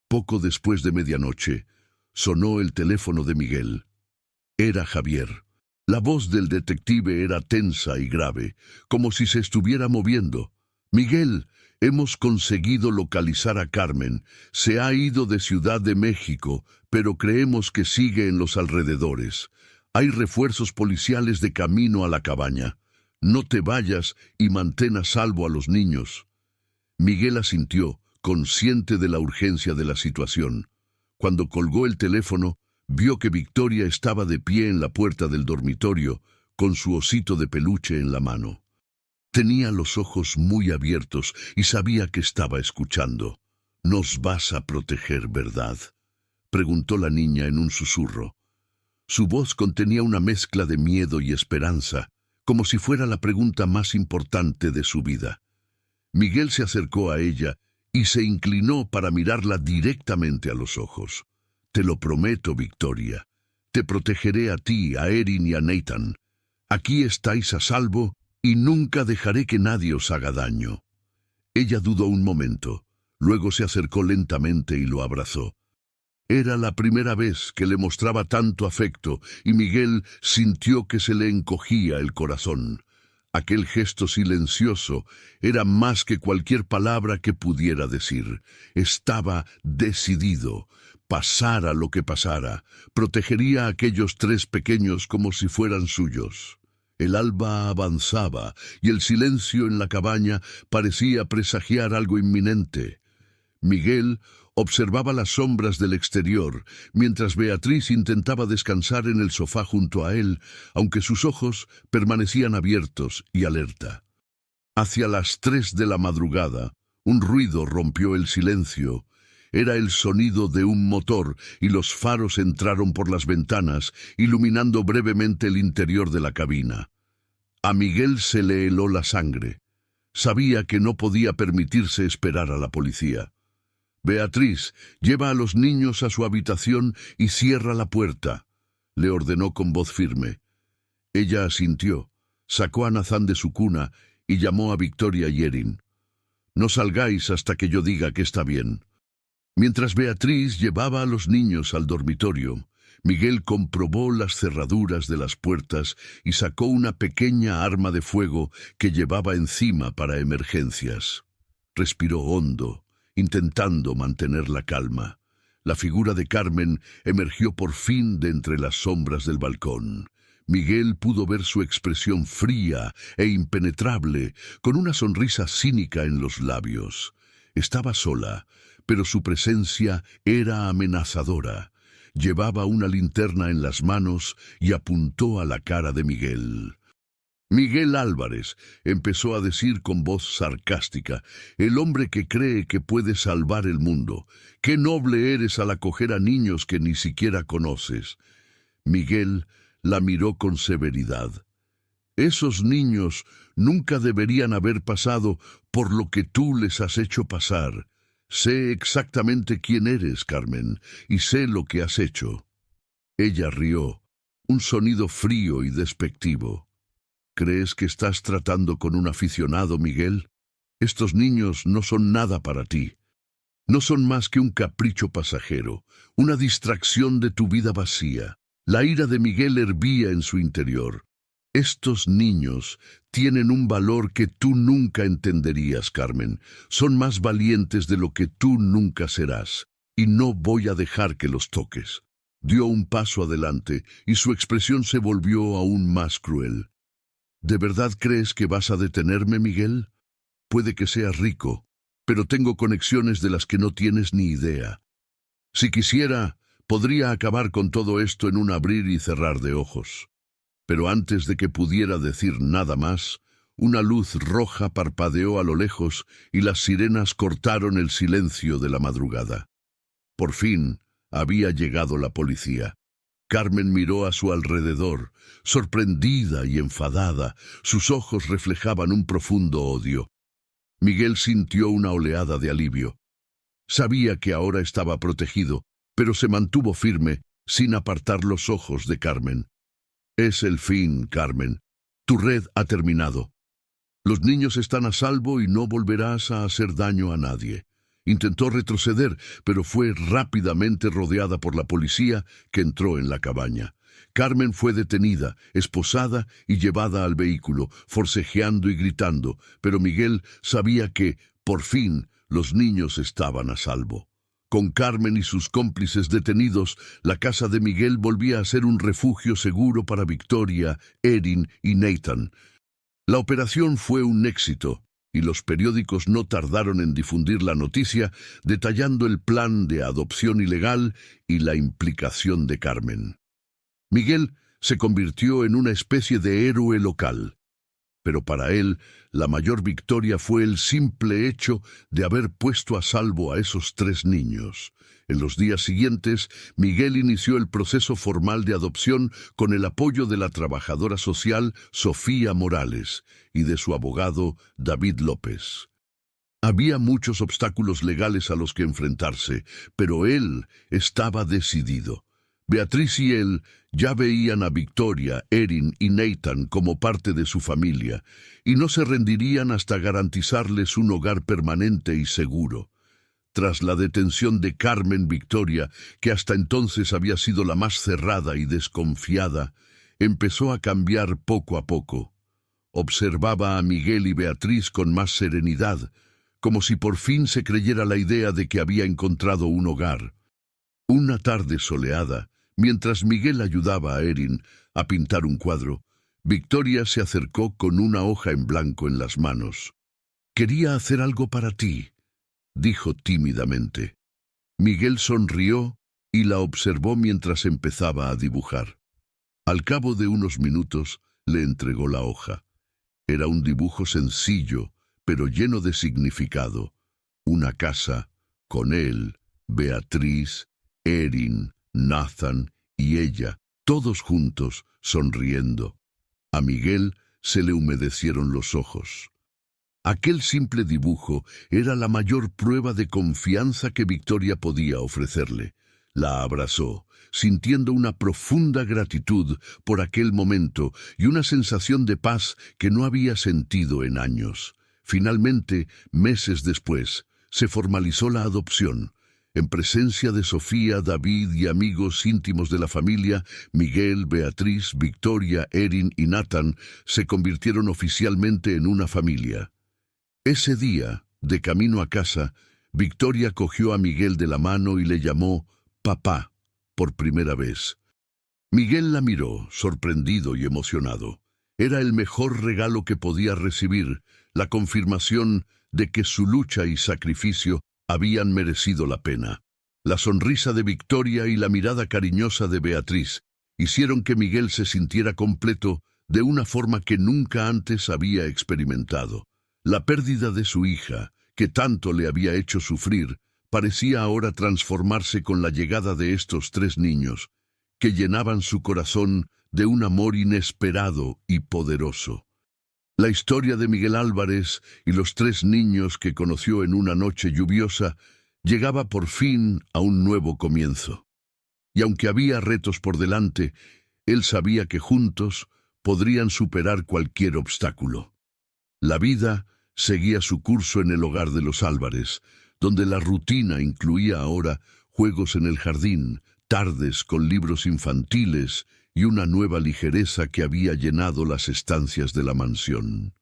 Poco después de medianoche, sonó el teléfono de Miguel. Era Javier. La voz del detective era tensa y grave, como si se estuviera moviendo. «Miguel, hemos conseguido localizar a Carmen. Se ha ido de Ciudad de México, pero creemos que sigue en los alrededores. Hay refuerzos policiales de camino a la cabaña. No te vayas y mantén a salvo a los niños». Miguel asintió, consciente de la urgencia de la situación. Cuando colgó el teléfono, vio que Victoria estaba de pie en la puerta del dormitorio, con su osito de peluche en la mano. Tenía los ojos muy abiertos y sabía que estaba escuchando. «¿Nos vas a proteger, verdad?», preguntó la niña en un susurro. Su voz contenía una mezcla de miedo y esperanza, como si fuera la pregunta más importante de su vida. Miguel se acercó a ella y se inclinó para mirarla directamente a los ojos. «Te lo prometo, Victoria. Te protegeré a ti, a Erin y a Nathan. Aquí estáis a salvo y nunca dejaré que nadie os haga daño». Ella dudó un momento, luego se acercó lentamente y lo abrazó. Era la primera vez que le mostraba tanto afecto y Miguel sintió que se le encogía el corazón. Aquel gesto silencioso era más que cualquier palabra que pudiera decir. Estaba decidido. Pasara lo que pasara, protegería a aquellos tres pequeños como si fueran suyos. El alba avanzaba y el silencio en la cabaña parecía presagiar algo inminente. Miguel observaba las sombras del exterior, mientras Beatriz intentaba descansar en el sofá junto a él, aunque sus ojos permanecían abiertos y alerta. Hacia las 3 de la madrugada, un ruido rompió el silencio. Era el sonido de un motor y los faros entraron por las ventanas, iluminando brevemente el interior de la cabina. A Miguel se le heló la sangre. Sabía que no podía permitirse esperar a la policía. «Beatriz, lleva a los niños a su habitación y cierra la puerta», le ordenó con voz firme. Ella asintió, sacó a Nathan de su cuna y llamó a Victoria y Erin. «No salgáis hasta que yo diga que está bien». Mientras Beatriz llevaba a los niños al dormitorio, Miguel comprobó las cerraduras de las puertas y sacó una pequeña arma de fuego que llevaba encima para emergencias. Respiró hondo, intentando mantener la calma. La figura de Carmen emergió por fin de entre las sombras del balcón. Miguel pudo ver su expresión fría e impenetrable, con una sonrisa cínica en los labios. Estaba sola, pero su presencia era amenazadora. Llevaba una linterna en las manos y apuntó a la cara de Miguel. «Miguel Álvarez», empezó a decir con voz sarcástica, «el hombre que cree que puede salvar el mundo. Qué noble eres al acoger a niños que ni siquiera conoces». Miguel la miró con severidad. «Esos niños nunca deberían haber pasado por lo que tú les has hecho pasar. Sé exactamente quién eres, Carmen, y sé lo que has hecho». Ella rió, un sonido frío y despectivo. «¿Crees que estás tratando con un aficionado, Miguel? Estos niños no son nada para ti. No son más que un capricho pasajero, una distracción de tu vida vacía». La ira de Miguel hervía en su interior. «Estos niños tienen un valor que tú nunca entenderías, Carmen. Son más valientes de lo que tú nunca serás, y no voy a dejar que los toques». Dio un paso adelante y su expresión se volvió aún más cruel. ¿De verdad crees que vas a detenerme, Miguel? Puede que seas rico, pero tengo conexiones de las que no tienes ni idea. Si quisiera, podría acabar con todo esto en un abrir y cerrar de ojos. Pero antes de que pudiera decir nada más, una luz roja parpadeó a lo lejos y las sirenas cortaron el silencio de la madrugada. Por fin había llegado la policía. Carmen miró a su alrededor, sorprendida y enfadada. Sus ojos reflejaban un profundo odio. Miguel sintió una oleada de alivio. Sabía que ahora estaba protegido, pero se mantuvo firme, sin apartar los ojos de Carmen. Es el fin, Carmen. Tu red ha terminado. Los niños están a salvo y no volverás a hacer daño a nadie. Intentó retroceder, pero fue rápidamente rodeada por la policía que entró en la cabaña. Carmen fue detenida, esposada y llevada al vehículo, forcejeando y gritando, pero Miguel sabía que, por fin, los niños estaban a salvo. Con Carmen y sus cómplices detenidos, la casa de Miguel volvía a ser un refugio seguro para Victoria, Erin y Nathan. La operación fue un éxito, y los periódicos no tardaron en difundir la noticia, detallando el plan de adopción ilegal y la implicación de Carmen. Miguel se convirtió en una especie de héroe local. Pero para él, la mayor victoria fue el simple hecho de haber puesto a salvo a esos 3 niños. En los días siguientes, Miguel inició el proceso formal de adopción con el apoyo de la trabajadora social Sofía Morales y de su abogado David López. Había muchos obstáculos legales a los que enfrentarse, pero él estaba decidido. Beatriz y él ya veían a Victoria, Erin y Nathan como parte de su familia, y no se rendirían hasta garantizarles un hogar permanente y seguro. Tras la detención de Carmen, Victoria, que hasta entonces había sido la más cerrada y desconfiada, empezó a cambiar poco a poco. Observaba a Miguel y Beatriz con más serenidad, como si por fin se creyera la idea de que había encontrado un hogar. Una tarde soleada, mientras Miguel ayudaba a Erin a pintar un cuadro, Victoria se acercó con una hoja en blanco en las manos. «Quería hacer algo para ti», dijo tímidamente. Miguel sonrió y la observó mientras empezaba a dibujar. Al cabo de unos minutos, le entregó la hoja. Era un dibujo sencillo, pero lleno de significado. Una casa, con él, Beatriz, Erin, Nathan y ella, todos juntos, sonriendo. A Miguel se le humedecieron los ojos. Aquel simple dibujo era la mayor prueba de confianza que Victoria podía ofrecerle. La abrazó, sintiendo una profunda gratitud por aquel momento y una sensación de paz que no había sentido en años. Finalmente, meses después, se formalizó la adopción. En presencia de Sofía, David y amigos íntimos de la familia, Miguel, Beatriz, Victoria, Erin y Nathan se convirtieron oficialmente en una familia. Ese día, de camino a casa, Victoria cogió a Miguel de la mano y le llamó «papá» por primera vez. Miguel la miró, sorprendido y emocionado. Era el mejor regalo que podía recibir, la confirmación de que su lucha y sacrificio habían merecido la pena. La sonrisa de Victoria y la mirada cariñosa de Beatriz hicieron que Miguel se sintiera completo de una forma que nunca antes había experimentado. La pérdida de su hija, que tanto le había hecho sufrir, parecía ahora transformarse con la llegada de estos 3 niños, que llenaban su corazón de un amor inesperado y poderoso. La historia de Miguel Álvarez y los 3 niños que conoció en una noche lluviosa llegaba por fin a un nuevo comienzo. Y aunque había retos por delante, él sabía que juntos podrían superar cualquier obstáculo. La vida seguía su curso en el hogar de los Álvarez, donde la rutina incluía ahora juegos en el jardín, tardes con libros infantiles y una nueva ligereza que había llenado las estancias de la mansión.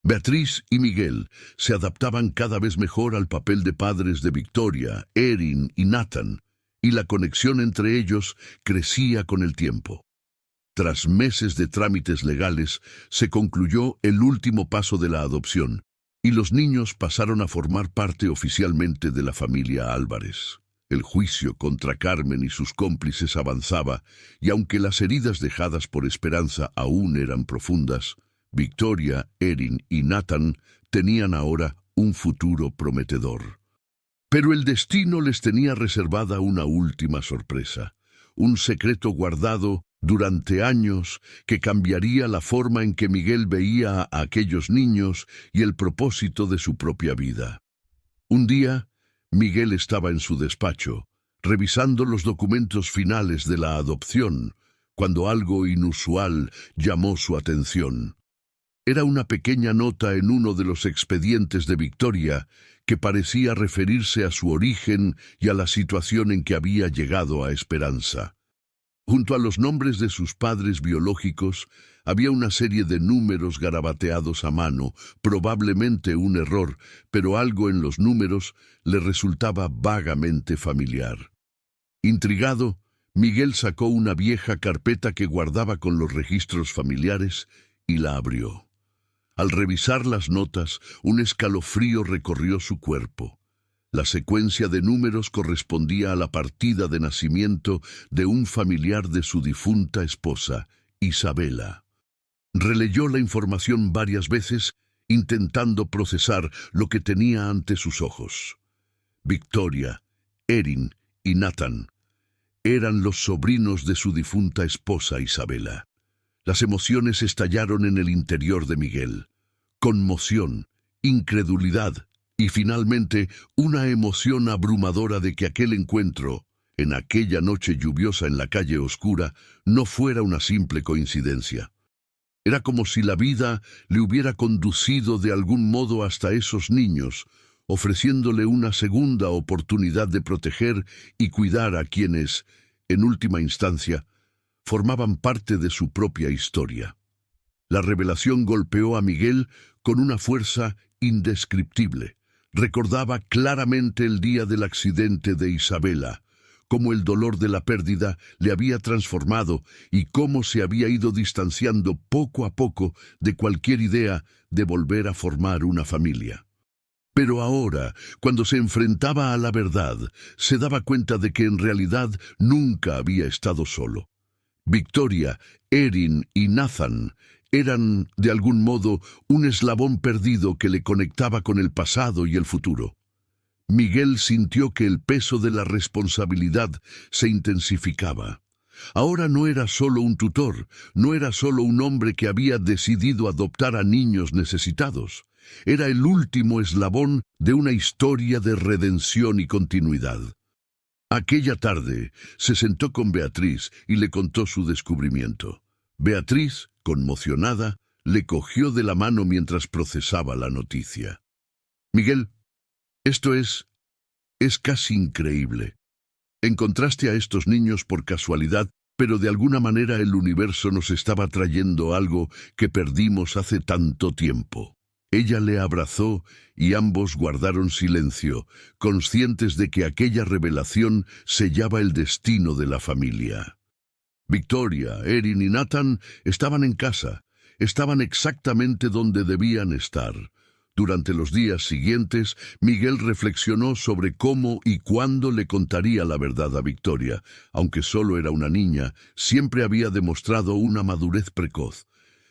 Beatriz y Miguel se adaptaban cada vez mejor al papel de padres de Victoria, Erin y Nathan, y la conexión entre ellos crecía con el tiempo. Tras meses de trámites legales, se concluyó el último paso de la adopción, y los niños pasaron a formar parte oficialmente de la familia Álvarez. El juicio contra Carmen y sus cómplices avanzaba, y aunque las heridas dejadas por Esperanza aún eran profundas, Victoria, Erin y Nathan tenían ahora un futuro prometedor. Pero el destino les tenía reservada una última sorpresa, un secreto guardado durante años que cambiaría la forma en que Miguel veía a aquellos niños y el propósito de su propia vida. Un día, Miguel estaba en su despacho, revisando los documentos finales de la adopción, cuando algo inusual llamó su atención. Era una pequeña nota en uno de los expedientes de Victoria que parecía referirse a su origen y a la situación en que había llegado a Esperanza. Junto a los nombres de sus padres biológicos, había una serie de números garabateados a mano, probablemente un error, pero algo en los números le resultaba vagamente familiar. Intrigado, Miguel sacó una vieja carpeta que guardaba con los registros familiares y la abrió. Al revisar las notas, un escalofrío recorrió su cuerpo. La secuencia de números correspondía a la partida de nacimiento de un familiar de su difunta esposa, Isabela. Releyó la información varias veces, intentando procesar lo que tenía ante sus ojos. Victoria, Erin y Nathan eran los sobrinos de su difunta esposa Isabela. Las emociones estallaron en el interior de Miguel. Conmoción, incredulidad y finalmente una emoción abrumadora de que aquel encuentro, en aquella noche lluviosa en la calle oscura, no fuera una simple coincidencia. Era como si la vida le hubiera conducido de algún modo hasta esos niños, ofreciéndole una segunda oportunidad de proteger y cuidar a quienes, en última instancia, formaban parte de su propia historia. La revelación golpeó a Miguel con una fuerza indescriptible. Recordaba claramente el día del accidente de Isabela, cómo el dolor de la pérdida le había transformado y cómo se había ido distanciando poco a poco de cualquier idea de volver a formar una familia. Pero ahora, cuando se enfrentaba a la verdad, se daba cuenta de que en realidad nunca había estado solo. Victoria, Erin y Nathan eran, de algún modo, un eslabón perdido que le conectaba con el pasado y el futuro. Miguel sintió que el peso de la responsabilidad se intensificaba. Ahora no era solo un tutor, no era solo un hombre que había decidido adoptar a niños necesitados. Era el último eslabón de una historia de redención y continuidad. Aquella tarde se sentó con Beatriz y le contó su descubrimiento. Beatriz, conmocionada, le cogió de la mano mientras procesaba la noticia. Miguel, esto es casi increíble. Encontraste a estos niños por casualidad, pero de alguna manera el universo nos estaba trayendo algo que perdimos hace tanto tiempo. Ella le abrazó y ambos guardaron silencio, conscientes de que aquella revelación sellaba el destino de la familia. Victoria, Erin y Nathan estaban en casa, estaban exactamente donde debían estar. Durante los días siguientes, Miguel reflexionó sobre cómo y cuándo le contaría la verdad a Victoria. Aunque solo era una niña, siempre había demostrado una madurez precoz.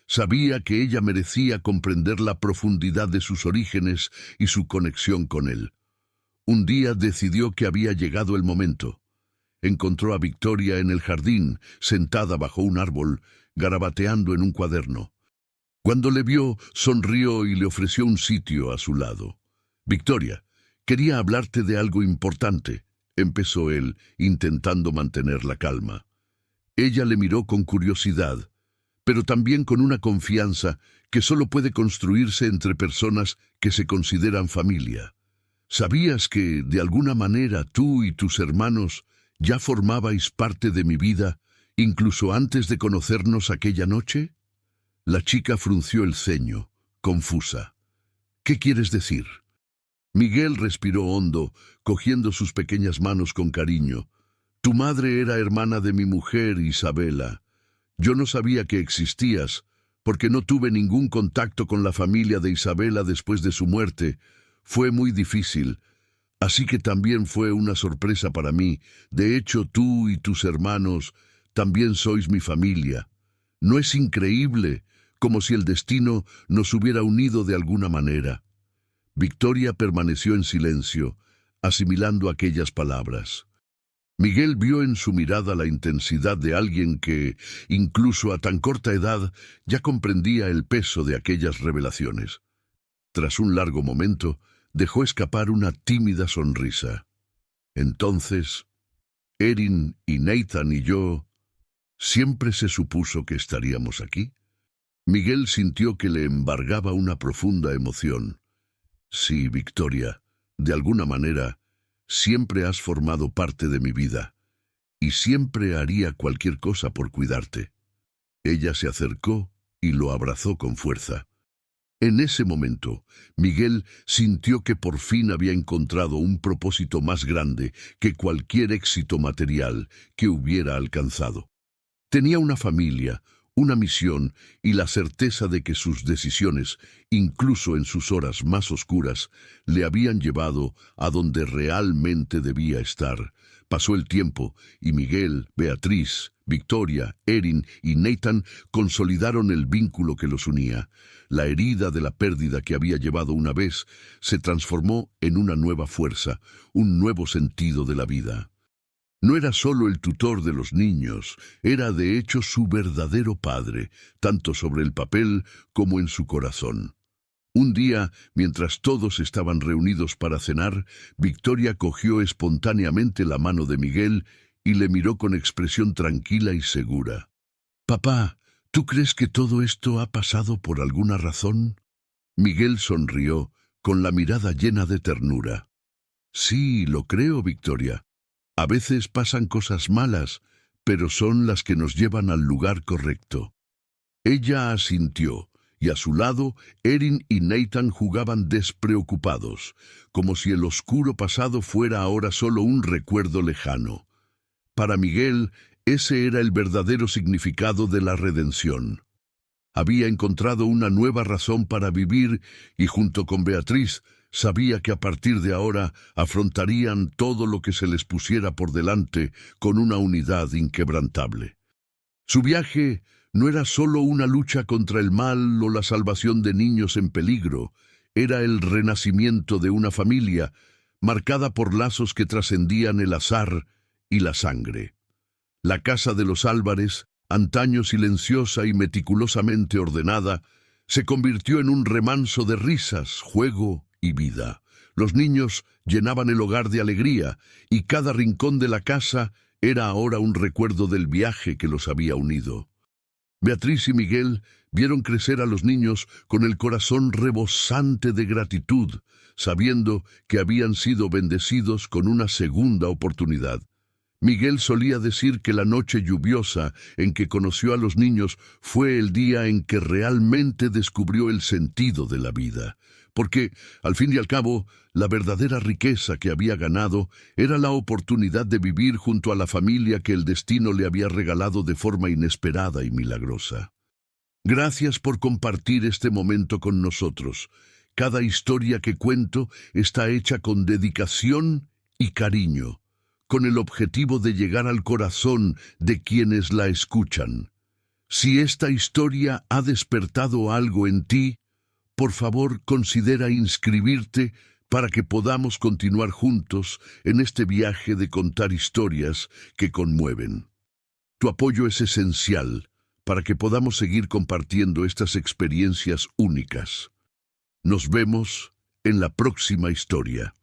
Sabía que ella merecía comprender la profundidad de sus orígenes y su conexión con él. Un día decidió que había llegado el momento. Encontró a Victoria en el jardín, sentada bajo un árbol, garabateando en un cuaderno. Cuando le vio, sonrió y le ofreció un sitio a su lado. «Victoria, quería hablarte de algo importante», empezó él, intentando mantener la calma. Ella le miró con curiosidad, pero también con una confianza que solo puede construirse entre personas que se consideran familia. «¿Sabías que, de alguna manera, tú y tus hermanos ya formabais parte de mi vida, incluso antes de conocernos aquella noche?» La chica frunció el ceño, confusa. «¿Qué quieres decir?» Miguel respiró hondo, cogiendo sus pequeñas manos con cariño. Tu madre era hermana de mi mujer, Isabela. Yo no sabía que existías, porque no tuve ningún contacto con la familia de Isabela después de su muerte. Fue muy difícil, así que también fue una sorpresa para mí. De hecho, tú y tus hermanos también sois mi familia. ¿No es increíble? Como si el destino nos hubiera unido de alguna manera. Victoria permaneció en silencio, asimilando aquellas palabras. Miguel vio en su mirada la intensidad de alguien que, incluso a tan corta edad, ya comprendía el peso de aquellas revelaciones. Tras un largo momento, dejó escapar una tímida sonrisa. Entonces, Erin y Nathan y yo, ¿siempre se supuso que estaríamos aquí? Miguel sintió que le embargaba una profunda emoción. Sí, Victoria, de alguna manera, siempre has formado parte de mi vida, y siempre haría cualquier cosa por cuidarte. Ella se acercó y lo abrazó con fuerza. En ese momento, Miguel sintió que por fin había encontrado un propósito más grande que cualquier éxito material que hubiera alcanzado. Tenía una familia, una misión y la certeza de que sus decisiones, incluso en sus horas más oscuras, le habían llevado a donde realmente debía estar. Pasó el tiempo y Miguel, Beatriz, Victoria, Erin y Nathan consolidaron el vínculo que los unía. La herida de la pérdida que había llevado una vez se transformó en una nueva fuerza, un nuevo sentido de la vida. No era solo el tutor de los niños, era de hecho su verdadero padre, tanto sobre el papel como en su corazón. Un día, mientras todos estaban reunidos para cenar, Victoria cogió espontáneamente la mano de Miguel y le miró con expresión tranquila y segura. «Papá, ¿tú crees que todo esto ha pasado por alguna razón?» Miguel sonrió, con la mirada llena de ternura. «Sí, lo creo, Victoria. A veces pasan cosas malas, pero son las que nos llevan al lugar correcto». Ella asintió, y a su lado, Erin y Nathan jugaban despreocupados, como si el oscuro pasado fuera ahora solo un recuerdo lejano. Para Miguel, ese era el verdadero significado de la redención. Había encontrado una nueva razón para vivir y junto con Beatriz, sabía que a partir de ahora afrontarían todo lo que se les pusiera por delante con una unidad inquebrantable. Su viaje no era solo una lucha contra el mal o la salvación de niños en peligro, era el renacimiento de una familia marcada por lazos que trascendían el azar y la sangre. La casa de los Álvarez, antaño silenciosa y meticulosamente ordenada, se convirtió en un remanso de risas, juego y vida. Los niños llenaban el hogar de alegría y cada rincón de la casa era ahora un recuerdo del viaje que los había unido. Beatriz y Miguel vieron crecer a los niños con el corazón rebosante de gratitud, sabiendo que habían sido bendecidos con una segunda oportunidad. Miguel solía decir que la noche lluviosa en que conoció a los niños fue el día en que realmente descubrió el sentido de la vida, porque, al fin y al cabo, la verdadera riqueza que había ganado era la oportunidad de vivir junto a la familia que el destino le había regalado de forma inesperada y milagrosa. Gracias por compartir este momento con nosotros. Cada historia que cuento está hecha con dedicación y cariño, con el objetivo de llegar al corazón de quienes la escuchan. Si esta historia ha despertado algo en ti, por favor considera inscribirte para que podamos continuar juntos en este viaje de contar historias que conmueven. Tu apoyo es esencial para que podamos seguir compartiendo estas experiencias únicas. Nos vemos en la próxima historia.